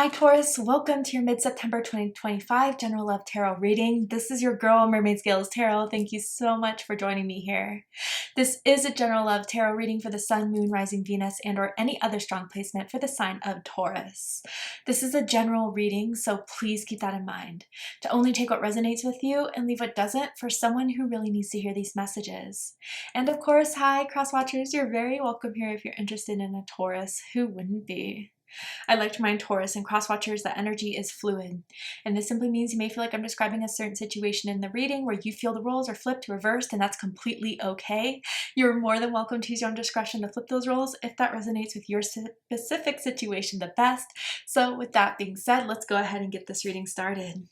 Hi Taurus, welcome to your mid-September 2025 General Love Tarot reading. This is your girl, Mermaid Scales Tarot. Thank you so much for joining me here. This is a General Love Tarot reading for the Sun, Moon, Rising, Venus, and or any other strong placement for the sign of Taurus. This is a general reading, so please keep that in mind. To only take what resonates with you and leave what doesn't for someone who really needs to hear these messages. And of course, hi cross watchers, you're very welcome here if you're interested in a Taurus. Who wouldn't be? I like to remind Taurus and cross-watchers that energy is fluid, and this simply means you may feel like I'm describing a certain situation in the reading where you feel the roles are flipped, reversed, and that's completely okay. You're more than welcome to use your own discretion to flip those roles if that resonates with your specific situation the best. So with that being said, let's go ahead and get this reading started.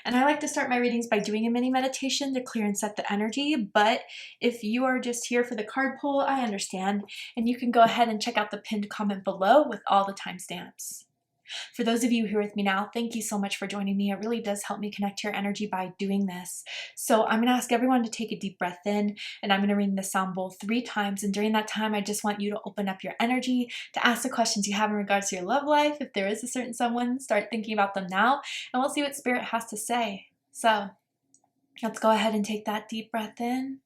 And I like to start my readings by doing a mini meditation to clear and set the energy, but if you are just here for the card pull, I understand, and you can go ahead and check out the pinned comment below with all the timestamps. For those of you who are with me now, thank you so much for joining me. It really does help me connect to your energy by doing this. So I'm going to ask everyone to take a deep breath in, and I'm going to ring the sound bowl 3 times. And during that time, I just want you to open up your energy to ask the questions you have in regards to your love life. If there is a certain someone, start thinking about them now, and we'll see what Spirit has to say. So let's go ahead and take that deep breath in.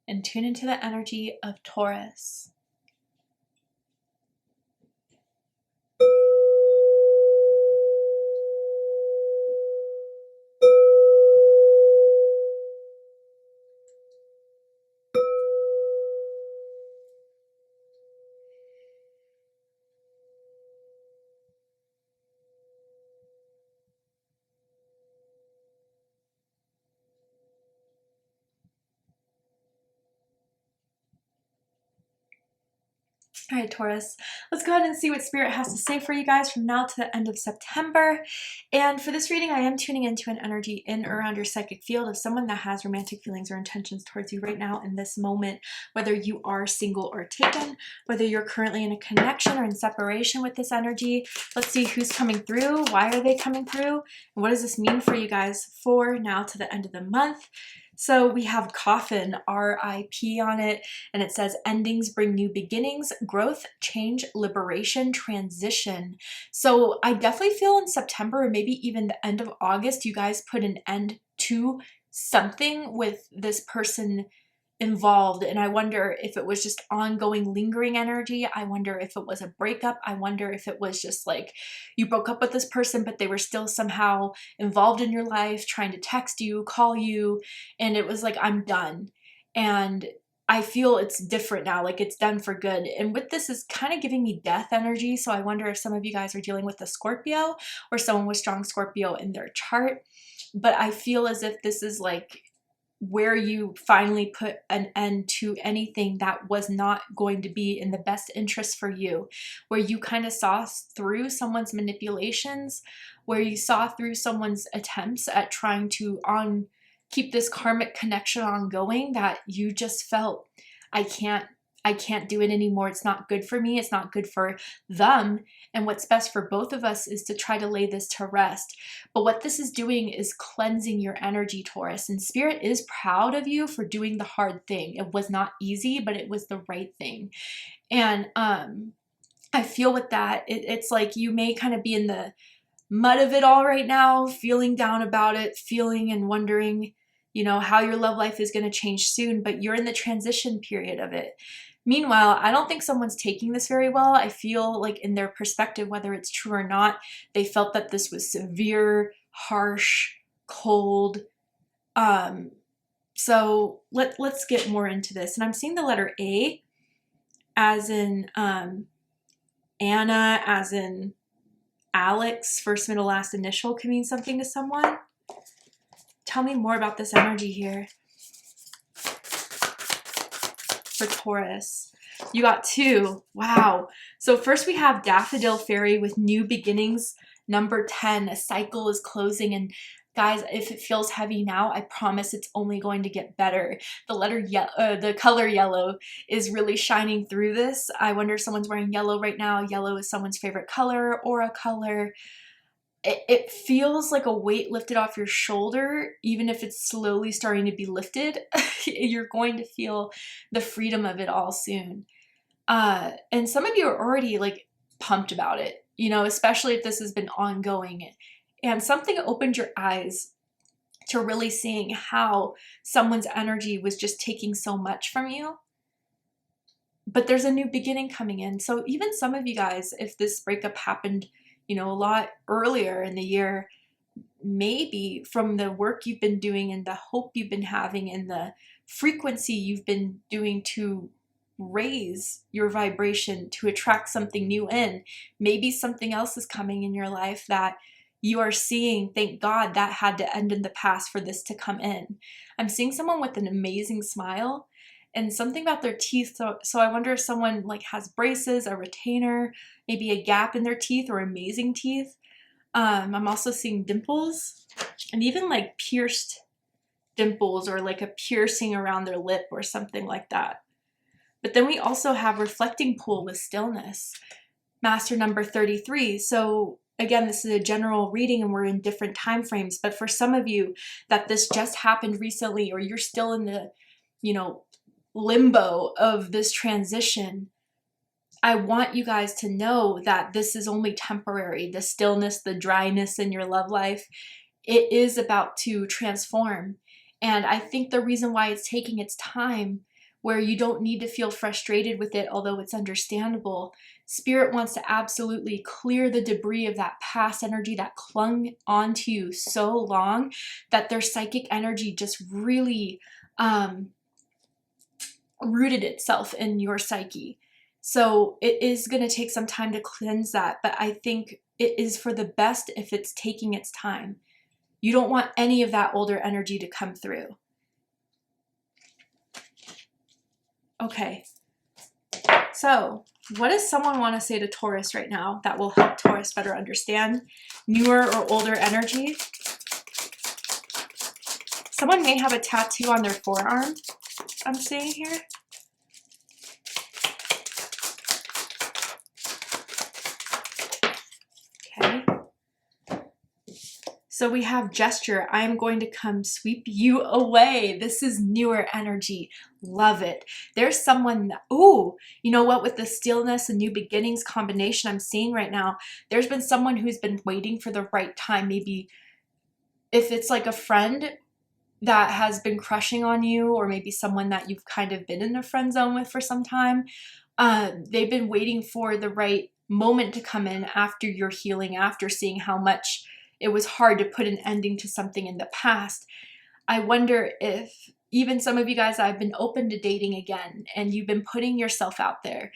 And tune into the energy of Taurus. All right, Taurus, let's go ahead and see what Spirit has to say for you guys from now to the end of September. And for this reading, I am tuning into an energy in or around your psychic field of someone that has romantic feelings or intentions towards you right now in this moment, whether you are single or taken, whether you're currently in a connection or in separation with this energy. Let's see who's coming through, why are they coming through, and what does this mean for you guys for now to the end of the month. So we have Coffin, R-I-P on it, and it says endings bring new beginnings, growth, change, liberation, transition. So I definitely feel in September or maybe even the end of August, you guys put an end to something with this person involved, and I wonder if it was just ongoing lingering energy. I wonder if it was a breakup. I wonder if it was just like you broke up with this person but they were still somehow involved in your life, trying to text you, call you, and it was like, I'm done. And I feel it's different now, like it's done for good. And with this is kind of giving me death energy, so I wonder if some of you guys are dealing with a Scorpio or someone with strong Scorpio in their chart. But I feel as if this is like where you finally put an end to anything that was not going to be in the best interest for you, where you kind of saw through someone's manipulations, where you saw through someone's attempts at trying to keep this karmic connection ongoing, that you just felt, I can't do it anymore. It's not good for me. It's not good for them. And what's best for both of us is to try to lay this to rest. But what this is doing is cleansing your energy, Taurus. And Spirit is proud of you for doing the hard thing. It was not easy, but it was the right thing. And I feel with that, it's like you may kind of be in the mud of it all right now, feeling down about it, feeling and wondering, you know, how your love life is going to change soon, but you're in the transition period of it. Meanwhile, I don't think someone's taking this very well. I feel like in their perspective, whether it's true or not, they felt that this was severe, harsh, cold. So let's get more into this. And I'm seeing the letter A as in Anna, as in Alex, first, middle, last initial can mean something to someone. Tell me more about this energy here for Taurus. You got 2. Wow. So first we have Daffodil Fairy with new beginnings, number 10. A cycle is closing, and guys, if it feels heavy now, I promise it's only going to get better. The color yellow is really shining through this. I wonder if someone's wearing yellow right now. Yellow is someone's favorite color or a color. it feels like a weight lifted off your shoulder, even if it's slowly starting to be lifted. You're going to feel the freedom of it all soon. And some of you are already like pumped about it, you know, especially if this has been ongoing. And something opened your eyes to really seeing how someone's energy was just taking so much from you. But there's a new beginning coming in. So even some of you guys, if this breakup happened, you know, a lot earlier in the year, maybe from the work you've been doing and the hope you've been having and the frequency you've been doing to raise your vibration to attract something new in, maybe something else is coming in your life that you are seeing, thank God that had to end in the past for this to come in. I'm seeing someone with an amazing smile and something about their teeth. So I wonder if someone like has braces, a retainer, maybe a gap in their teeth or amazing teeth. I'm also seeing dimples and even like pierced dimples or like a piercing around their lip or something like that. But then we also have reflecting pool with stillness, master number 33. So again, this is a general reading and we're in different time frames, but for some of you that this just happened recently or you're still in the, you know, limbo of this transition, I want you guys to know that this is only temporary. The stillness, the dryness in your love life, it is about to transform. And I think the reason why it's taking its time, where you don't need to feel frustrated with it, although it's understandable, Spirit wants to absolutely clear the debris of that past energy that clung onto you so long that their psychic energy just really rooted itself in your psyche. So it is going to take some time to cleanse that, but I think it is for the best if it's taking its time. You don't want any of that older energy to come through. Okay, so what does someone want to say to Taurus right now that will help Taurus better understand newer or older energy? Someone may have a tattoo on their forearm, I'm seeing here. Okay. So we have gesture. I am going to come sweep you away. This is newer energy. Love it. There's someone that, ooh, you know what, with the stillness and new beginnings combination I'm seeing right now, there's been someone who's been waiting for the right time. Maybe if it's like a friend that has been crushing on you, or maybe someone that you've kind of been in the friend zone with for some time, they've been waiting for the right moment to come in after your healing, after seeing how much it was hard to put an ending to something in the past. I wonder if even some of you guys that have been open to dating again and you've been putting yourself out there,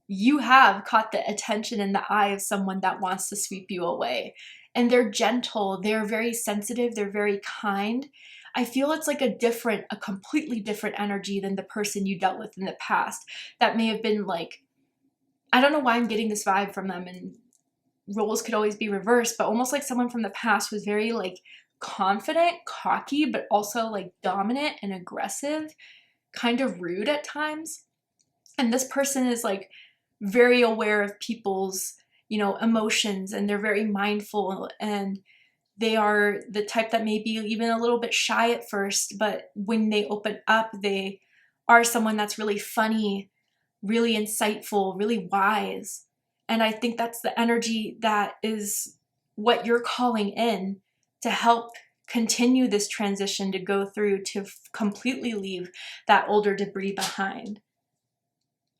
you have caught the attention and the eye of someone that wants to sweep you away. And they're gentle, they're very sensitive, they're very kind. I feel it's like a completely different energy than the person you dealt with in the past. That may have been like, I don't know why I'm getting this vibe from them, and roles could always be reversed, but almost like someone from the past was very like confident, cocky, but also like dominant and aggressive, kind of rude at times. And this person is like very aware of people's, you know, emotions, and they're very mindful, and they are the type that may be even a little bit shy at first, but when they open up, they are someone that's really funny, really insightful, really wise. And I think that's the energy that is what you're calling in to help continue this transition, to go through, to completely leave that older debris behind.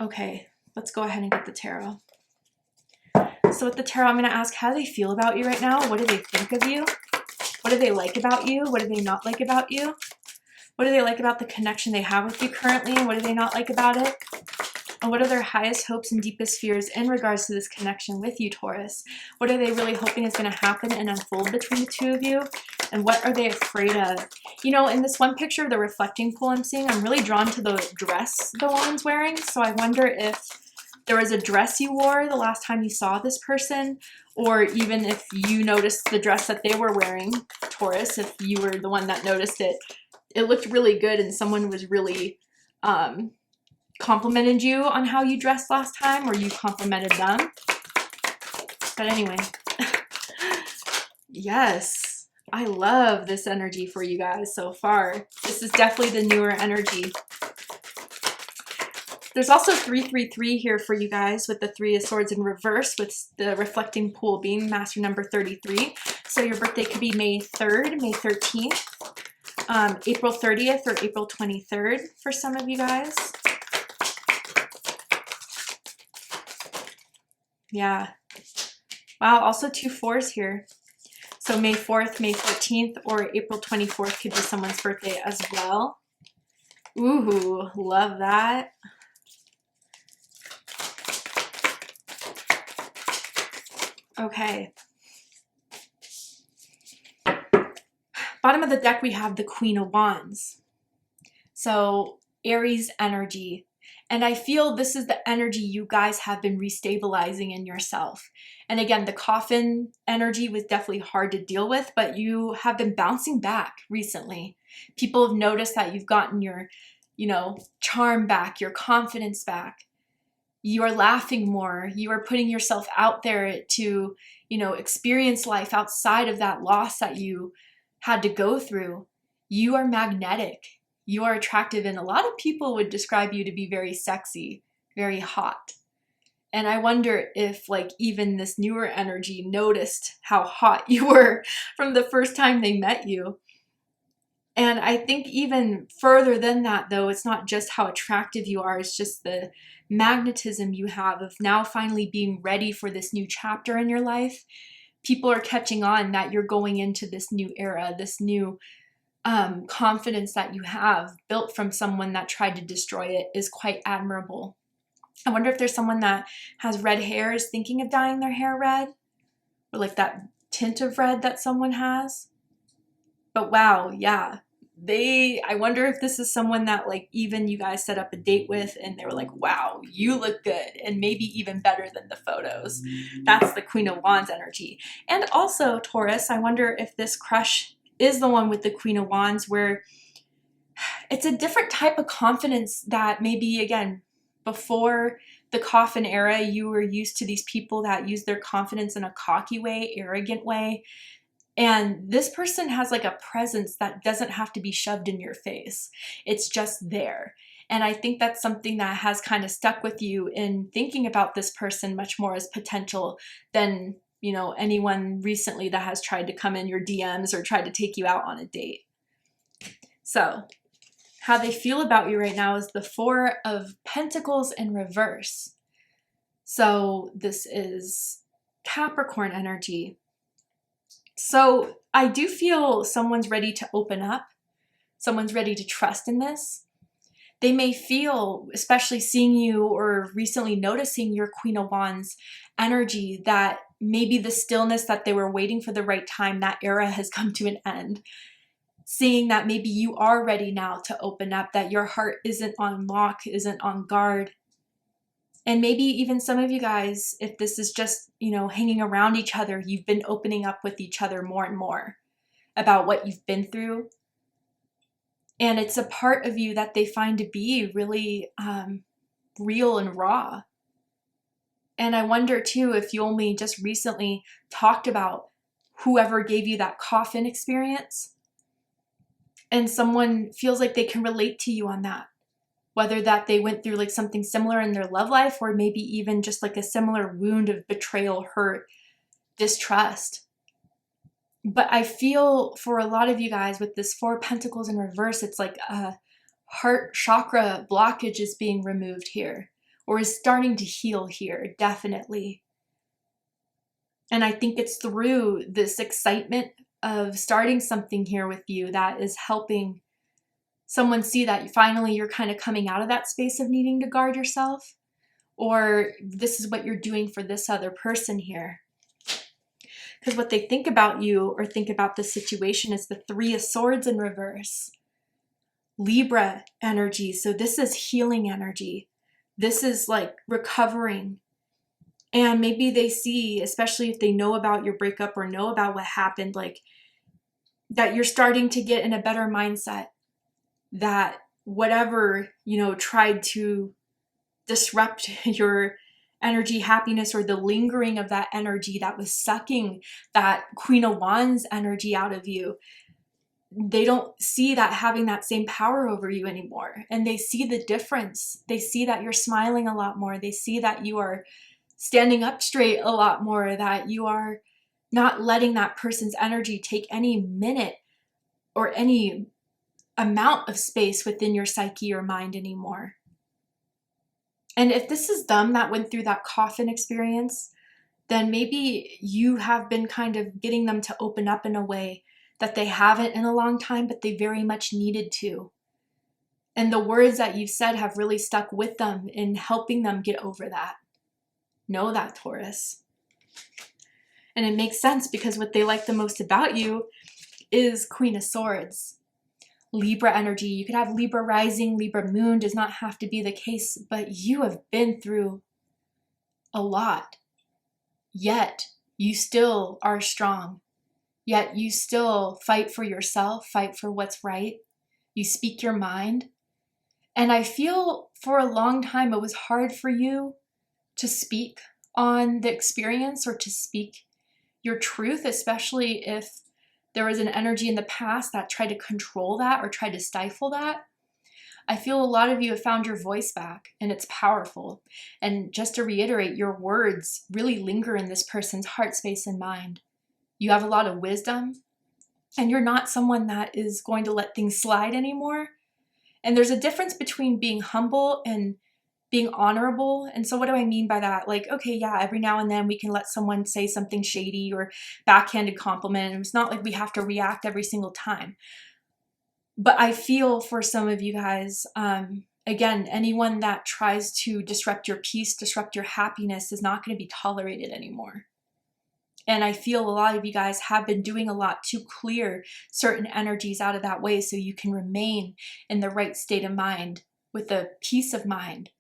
Okay, let's go ahead and get the tarot. So with the tarot, I'm going to ask how they feel about you right now. What do they think of you? What do they like about you? What do they not like about you? What do they like about the connection they have with you currently? And what do they not like about it? And what are their highest hopes and deepest fears in regards to this connection with you, Taurus? What are they really hoping is going to happen and unfold between the two of you? And what are they afraid of? You know, in this one picture of the reflecting pool I'm seeing, I'm really drawn to the dress the woman's wearing. So I wonder if there was a dress you wore the last time you saw this person, or even if you noticed the dress that they were wearing, Taurus, if you were the one that noticed it. It looked really good and someone was really complimented you on how you dressed last time, or you complimented them. But anyway, Yes. I love this energy for you guys so far. This is definitely the newer energy. There's also 333 here for you guys with the Three of Swords in reverse, with the reflecting pool being master number 33. So your birthday could be May 3rd, May 13th, April 30th, or April 23rd for some of you guys. Yeah. Wow, also 2 4s here. So May 4th, May 14th, or April 24th could be someone's birthday as well. Ooh, love that. Okay. Bottom of the deck, we have the Queen of Wands. So Aries energy. And I feel this is the energy you guys have been restabilizing in yourself. And again, the coffin energy was definitely hard to deal with, but you have been bouncing back recently. People have noticed that you've gotten your, charm back, your confidence back. You are laughing more. You are putting yourself out there to, experience life outside of that loss that you had to go through. You are magnetic. You are attractive, and a lot of people would describe you to be very sexy, very hot. And I wonder if even this newer energy noticed how hot you were from the first time they met you. And I think even further than that, though, it's not just how attractive you are, it's just the magnetism you have of now finally being ready for this new chapter in your life. People are catching on that you're going into this new era, this new confidence that you have built from someone that tried to destroy it is quite admirable. I wonder if there's someone that has red hair is thinking of dyeing their hair red, or that tint of red that someone has. But wow, yeah. I wonder if this is someone that even you guys set up a date with and they were like, wow, you look good, and maybe even better than the photos. That's the Queen of Wands energy. And also, Taurus, I wonder if this crush is the one with the Queen of Wands, where it's a different type of confidence that maybe, again, before the coffin era, you were used to these people that use their confidence in a cocky way, arrogant way. And this person has a presence that doesn't have to be shoved in your face. It's just there. And I think that's something that has kind of stuck with you in thinking about this person much more as potential than, anyone recently that has tried to come in your DMs or tried to take you out on a date. So how they feel about you right now is the Four of Pentacles in reverse. So this is Capricorn energy. So I do feel someone's ready to open up. Someone's ready to trust in this. They may feel, especially seeing you or recently noticing your Queen of Wands energy, that maybe the stillness that they were waiting for the right time, that era has come to an end. Seeing that maybe you are ready now to open up, that your heart isn't on lock, isn't on guard. And maybe even some of you guys, if this is just, hanging around each other, you've been opening up with each other more and more about what you've been through. And it's a part of you that they find to be really real and raw. And I wonder too, if you only just recently talked about whoever gave you that coffin experience, and someone feels like they can relate to you on that. Whether that they went through something similar in their love life, or maybe even just a similar wound of betrayal, hurt, distrust. But I feel for a lot of you guys with this Four of Pentacles in reverse, it's like a heart chakra blockage is being removed here, or is starting to heal here, definitely. And I think it's through this excitement of starting something here with you that is helping someone see that finally you're kind of coming out of that space of needing to guard yourself, or this is what you're doing for this other person here. Because what they think about you or think about the situation is the Three of Swords in reverse. Libra energy. So this is healing energy. This is recovering. And maybe they see, especially if they know about your breakup or know about what happened, that you're starting to get in a better mindset. That whatever, tried to disrupt your energy, happiness, or the lingering of that energy that was sucking that Queen of Wands energy out of you. They don't see that having that same power over you anymore. And they see the difference. They see that you're smiling a lot more. They see that you are standing up straight a lot more, that you are not letting that person's energy take any minute or any amount of space within your psyche or mind anymore. And if this is them that went through that coffin experience, then maybe you have been kind of getting them to open up in a way that they haven't in a long time, but they very much needed to. And the words that you've said have really stuck with them in helping them get over that. Know that, Taurus. And it makes sense because what they like the most about you is Queen of Swords. Libra energy. You could have Libra rising, Libra moon, does not have to be the case, but you have been through a lot. Yet you still are strong. Yet you still fight for yourself, fight for what's right. You speak your mind. And I feel for a long time it was hard for you to speak on the experience or to speak your truth, especially if there was an energy in the past that tried to control that or tried to stifle that. I feel a lot of you have found your voice back, and it's powerful. And just to reiterate, your words really linger in this person's heart space and mind. You have a lot of wisdom, and you're not someone that is going to let things slide anymore. And there's a difference between being humble and being honorable. And so what do I mean by that? Like, okay, yeah, every now and then we can let someone say something shady or backhanded compliment. And it's not like we have to react every single time. But I feel for some of you guys, again, anyone that tries to disrupt your peace, disrupt your happiness is not going to be tolerated anymore. And I feel a lot of you guys have been doing a lot to clear certain energies out of that way so you can remain in the right state of mind with a peace of mind.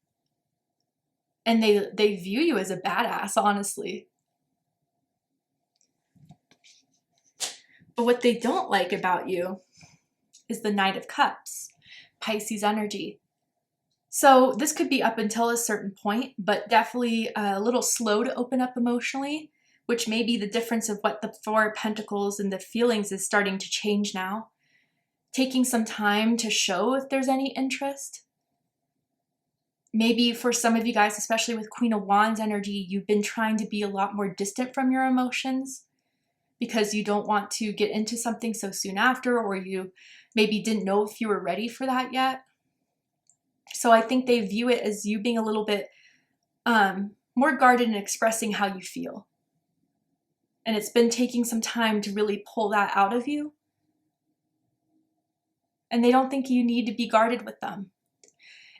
And they view you as a badass, honestly. But what they don't like about you is the Knight of Cups, Pisces energy. So this could be up until a certain point, but definitely a little slow to open up emotionally, which may be the difference of what the Four of Pentacles and the feelings is starting to change now. Taking some time to show if there's any interest. Maybe for some of you guys, especially with Queen of Wands energy, you've been trying to be a lot more distant from your emotions because you don't want to get into something so soon after, or you maybe didn't know if you were ready for that yet. So I think they view it as you being a little bit more guarded in expressing how you feel. And it's been taking some time to really pull that out of you. And they don't think you need to be guarded with them.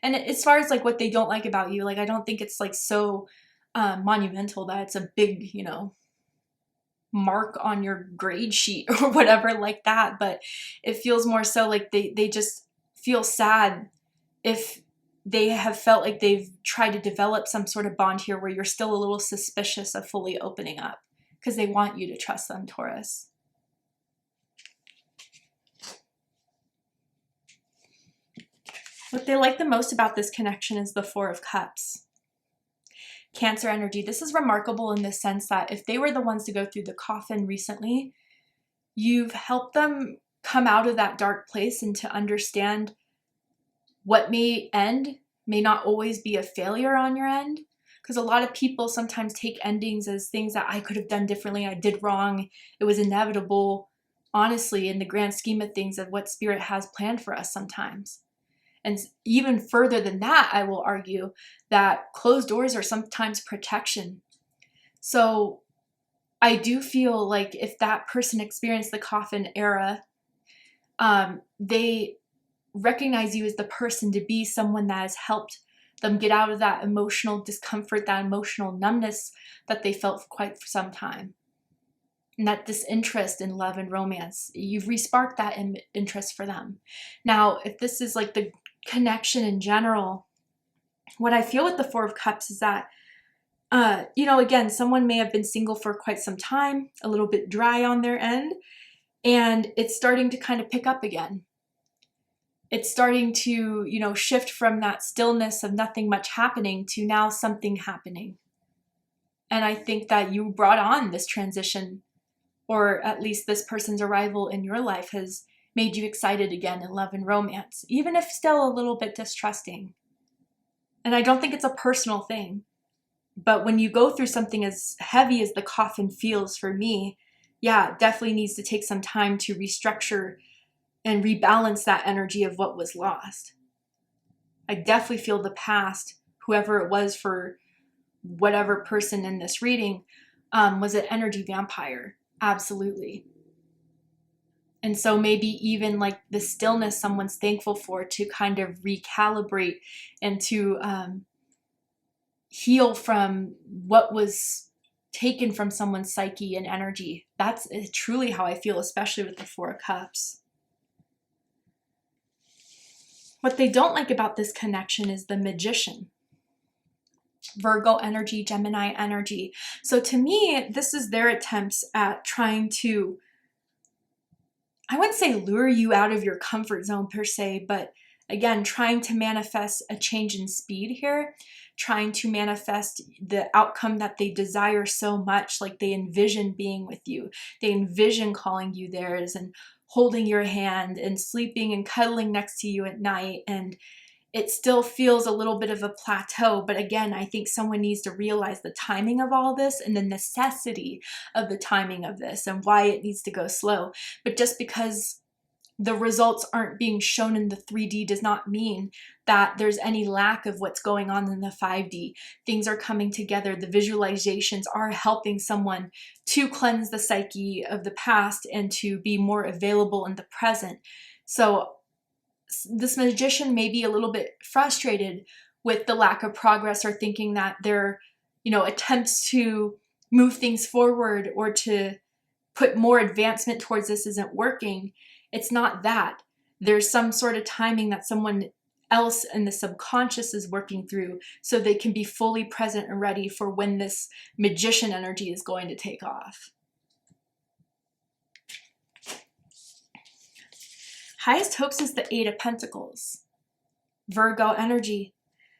And as far as like what they don't like about you, like I don't think it's like so monumental that it's a big, mark on your grade sheet or whatever like that. But it feels more so like they just feel sad if they have felt like they've tried to develop some sort of bond here where you're still a little suspicious of fully opening up because they want you to trust them, Taurus. What they like the most about this connection is the Four of Cups. Cancer energy. This is remarkable in the sense that if they were the ones to go through the coffin recently, you've helped them come out of that dark place and to understand what may end may not always be a failure on your end. Because a lot of people sometimes take endings as things that I could have done differently, I did wrong, it was inevitable. Honestly, in the grand scheme of things of what Spirit has planned for us sometimes. And even further than that, I will argue that closed doors are sometimes protection. So I do feel like if that person experienced the coffin era, they recognize you as the person to be someone that has helped them get out of that emotional discomfort, that emotional numbness that they felt for quite some time. And that disinterest in love and romance, you've resparked that interest for them. Now, if this is like the connection in general, what I feel with the Four of Cups is that, again, someone may have been single for quite some time, a little bit dry on their end, and it's starting to kind of pick up again. It's starting to, shift from that stillness of nothing much happening to now something happening. And I think that you brought on this transition, or at least this person's arrival in your life has made you excited again in love and romance, even if still a little bit distrusting. And I don't think it's a personal thing. But when you go through something as heavy as the coffin feels for me, yeah, it definitely needs to take some time to restructure and rebalance that energy of what was lost. I definitely feel the past, whoever it was for whatever person in this reading, was an energy vampire. Absolutely. And so maybe even like the stillness someone's thankful for to kind of recalibrate and to heal from what was taken from someone's psyche and energy. That's truly how I feel, especially with the Four of Cups. What they don't like about this connection is the Magician. Virgo energy, Gemini energy. So to me, this is their attempts at trying to, I wouldn't say lure you out of your comfort zone per se, but again, trying to manifest a change in speed here, trying to manifest the outcome that they desire so much, like they envision being with you. They envision calling you theirs and holding your hand and sleeping and cuddling next to you at night. And it still feels a little bit of a plateau. But again, I think someone needs to realize the timing of all this and the necessity of the timing of this and why it needs to go slow. But just because the results aren't being shown in the 3D does not mean that there's any lack of what's going on in the 5D. Things are coming together. The visualizations are helping someone to cleanse the psyche of the past and to be more available in the present. So this Magician may be a little bit frustrated with the lack of progress, or thinking that their, attempts to move things forward or to put more advancement towards this isn't working. It's not that. There's some sort of timing that someone else in the subconscious is working through so they can be fully present and ready for when this Magician energy is going to take off. Highest hopes is the Eight of Pentacles. Virgo energy.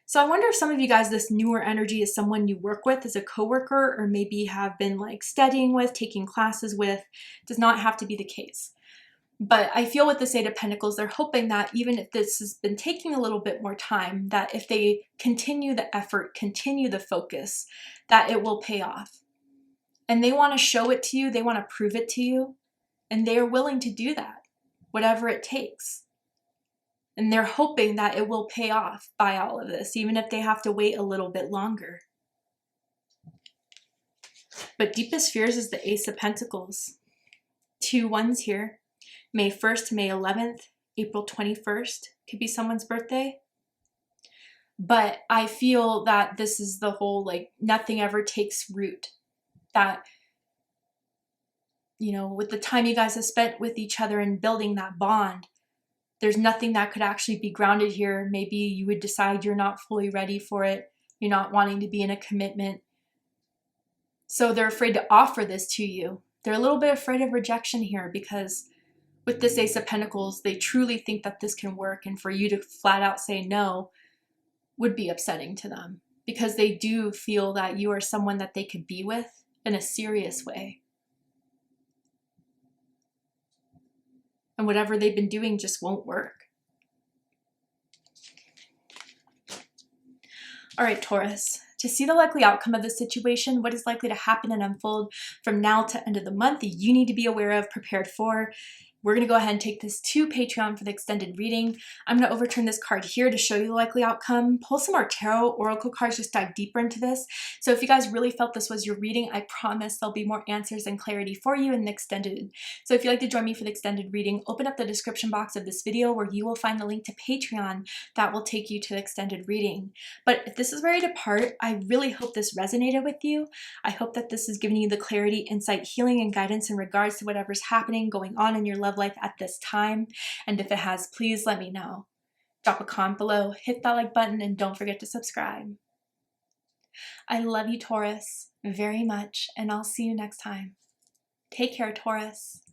So I wonder if some of you guys, this newer energy is someone you work with as a coworker, or maybe have been like studying with, taking classes with. It does not have to be the case. But I feel with this Eight of Pentacles, they're hoping that even if this has been taking a little bit more time, that if they continue the effort, continue the focus, that it will pay off. And they want to show it to you. They want to prove it to you. And they are willing to do that, whatever it takes. And they're hoping that it will pay off by all of this, even if they have to wait a little bit longer. But deepest fears is the Ace of Pentacles. 2 ones here. May 1st, May 11th, April 21st. Could be someone's birthday. But I feel that this is the whole, like, nothing ever takes root. That, with the time you guys have spent with each other and building that bond, there's nothing that could actually be grounded here. Maybe you would decide you're not fully ready for it. You're not wanting to be in a commitment. So they're afraid to offer this to you. They're a little bit afraid of rejection here, because with this Ace of Pentacles, they truly think that this can work. And for you to flat out say no would be upsetting to them, because they do feel that you are someone that they could be with in a serious way. And whatever they've been doing just won't work. All right, Taurus, to see the likely outcome of this situation, what is likely to happen and unfold from now to end of the month, you need to be aware of, prepared for. We're going to go ahead and take this to Patreon for the extended reading. I'm going to overturn this card here to show you the likely outcome, pull some more tarot oracle cards, just dive deeper into this. So if you guys really felt this was your reading, I promise there'll be more answers and clarity for you in the extended. So if you'd like to join me for the extended reading, open up the description box of this video where you will find the link to Patreon that will take you to the extended reading. But if this is where I depart, I really hope this resonated with you. I hope that this has given you the clarity, insight, healing, and guidance in regards to whatever's happening, going on in your love life at this time. And if it has, please let me know. Drop a comment below, hit that like button, and don't forget to subscribe. I love you, Taurus, very much, and I'll see you next time. Take care, Taurus.